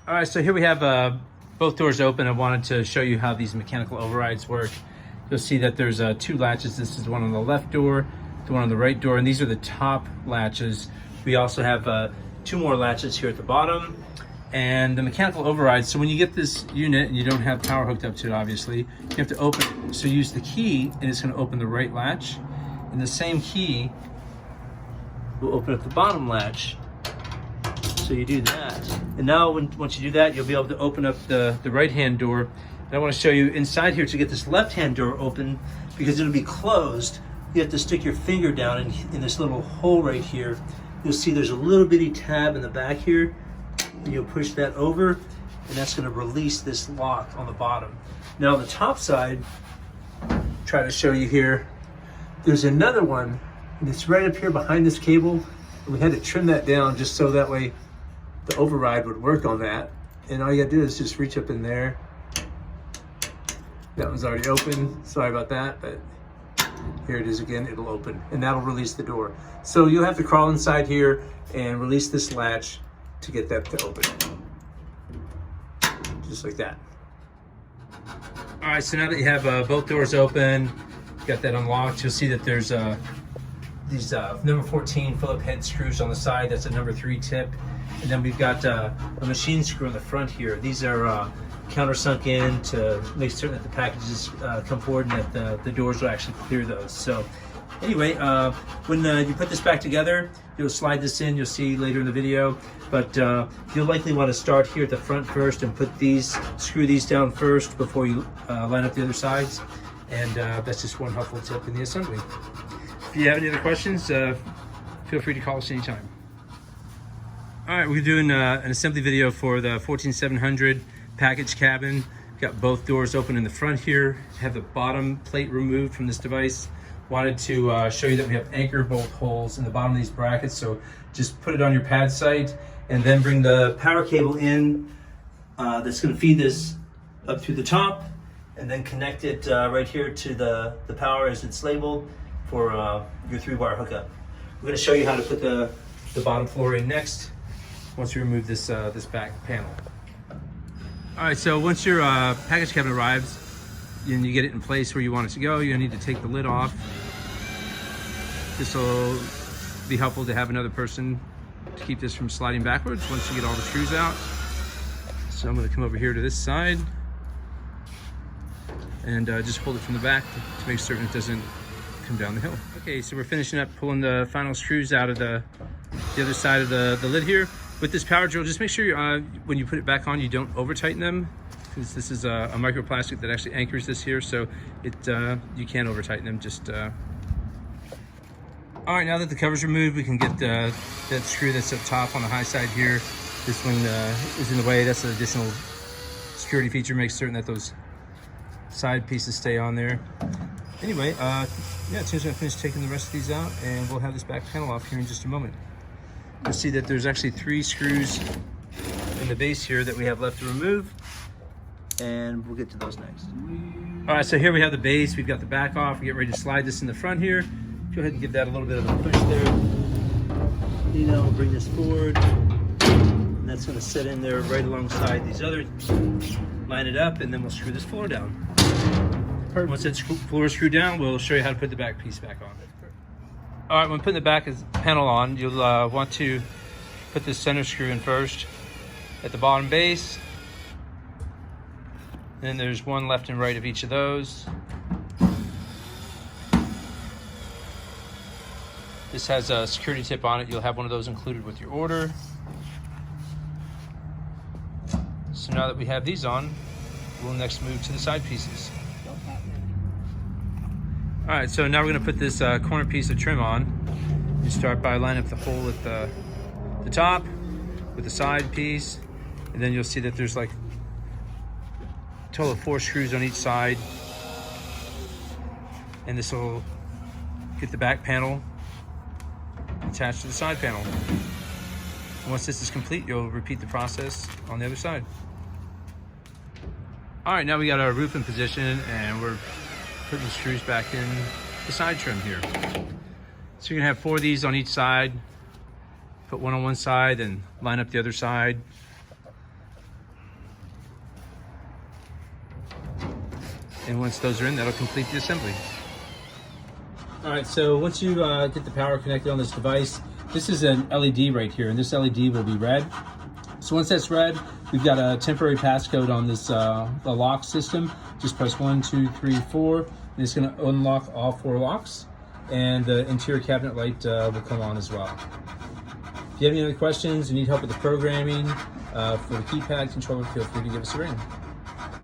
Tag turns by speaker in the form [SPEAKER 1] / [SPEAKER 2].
[SPEAKER 1] All right, so here we have both doors open. I wanted to show you how these mechanical overrides work. You'll see that there's two latches. This is one on the left door, the one on the right door, and these are the top latches. We also have two more latches here at the bottom. And the mechanical override, so when you get this unit and you don't have power hooked up to it, obviously, you have to open it. So use the key and it's going to open the right latch. And the same key will open up the bottom latch. So you do that. And now once you do that, you'll be able to open up the right-hand door. And I want to show you inside here to get this left-hand door open, because it'll be closed. You have to stick your finger down in this little hole right here. You'll see there's a little bitty tab in the back here. And you'll push that over, and that's going to release this lock on the bottom. Now on the top side, try to show you here, there's another one, and it's right up here behind this cable. And we had to trim that down just so that way the override would work on that. And all you gotta do is just reach up in there. That one's already open, sorry about that, but here it is again, it'll open, and that'll release the door. So you'll have to crawl inside here and release this latch to get that to open. Just like that. All right, so now that you have both doors open, got that unlocked, you'll see that there's these number 14 Phillip head screws on the side. That's a number 3 tip. And then we've got a machine screw in the front here. These are countersunk in to make certain that the packages come forward and that the doors will actually clear those. So anyway, when you put this back together, you'll slide this in, you'll see later in the video, but you'll likely want to start here at the front first and screw these down first before you line up the other sides. And that's just one helpful tip in the assembly. If you have any other questions, feel free to call us anytime. All right, we're doing an assembly video for the 14700 package cabin. Got both doors open in the front here, have the bottom plate removed from this device. Wanted to show you that we have anchor bolt holes in the bottom of these brackets, so just put it on your pad site and then bring the power cable in that's going to feed this up through the top, and then connect it right here to the power as it's labeled for your 3-wire hookup. We're going to show you how to put the bottom floor in next once we remove this back panel. All right, so once your package cabinet arrives and you get it in place where you want it to go, you're gonna need to take the lid off. This will be helpful to have another person to keep this from sliding backwards once you get all the screws out. So I'm gonna come over here to this side and just hold it from the back to make certain it doesn't come down the hill. Okay, so we're finishing up pulling the final screws out of the other side of the lid here. With this power drill, just make sure when you put it back on, you don't over tighten them, because this is a microplastic that actually anchors this here, so you can't over tighten them. All right, now that the cover's removed, we can get that screw that's up top on the high side here. This one is in the way. That's an additional security feature, makes certain that those side pieces stay on there. Anyway, yeah, as soon as I finish taking the rest of these out, and we'll have this back panel off here in just a moment. You'll see that there's actually 3 screws in the base here that we have left to remove, and we'll get to those next. All right, so here we have the base. We've got the back off. We get ready to slide this in the front here. Go ahead and give that a little bit of a push there. We'll bring this forward, and that's going to sit in there right alongside these other. Line it up, and then we'll screw this floor down. Once that floor is screwed down, we'll show you how to put the back piece back on. All right, when putting the back panel on, you'll want to put this center screw in first at the bottom base. Then there's one left and right of each of those. This has a security tip on it. You'll have one of those included with your order. So now that we have these on, we'll next move to the side pieces. All right, so now we're gonna put this corner piece of trim on. You start by lining up the hole at the top with the side piece, and then you'll see that there's like a total of 4 screws on each side, and this will get the back panel attached to the side panel. And once this is complete, you'll repeat the process on the other side. All right, now we got our roof in position, and we're putting the screws back in the side trim here. So you're gonna have 4 of these on each side. Put one on one side and line up the other side. And once those are in, that'll complete the assembly. All right, so once you get the power connected on this device, this is an LED right here, and this LED will be red. So once that's red, we've got a temporary passcode on this the lock system. Just press 1, 2, 3, 4, and it's going to unlock all 4 locks, and the interior cabinet light will come on as well. If you have any other questions, you need help with the programming for the keypad controller, feel free to give us a ring.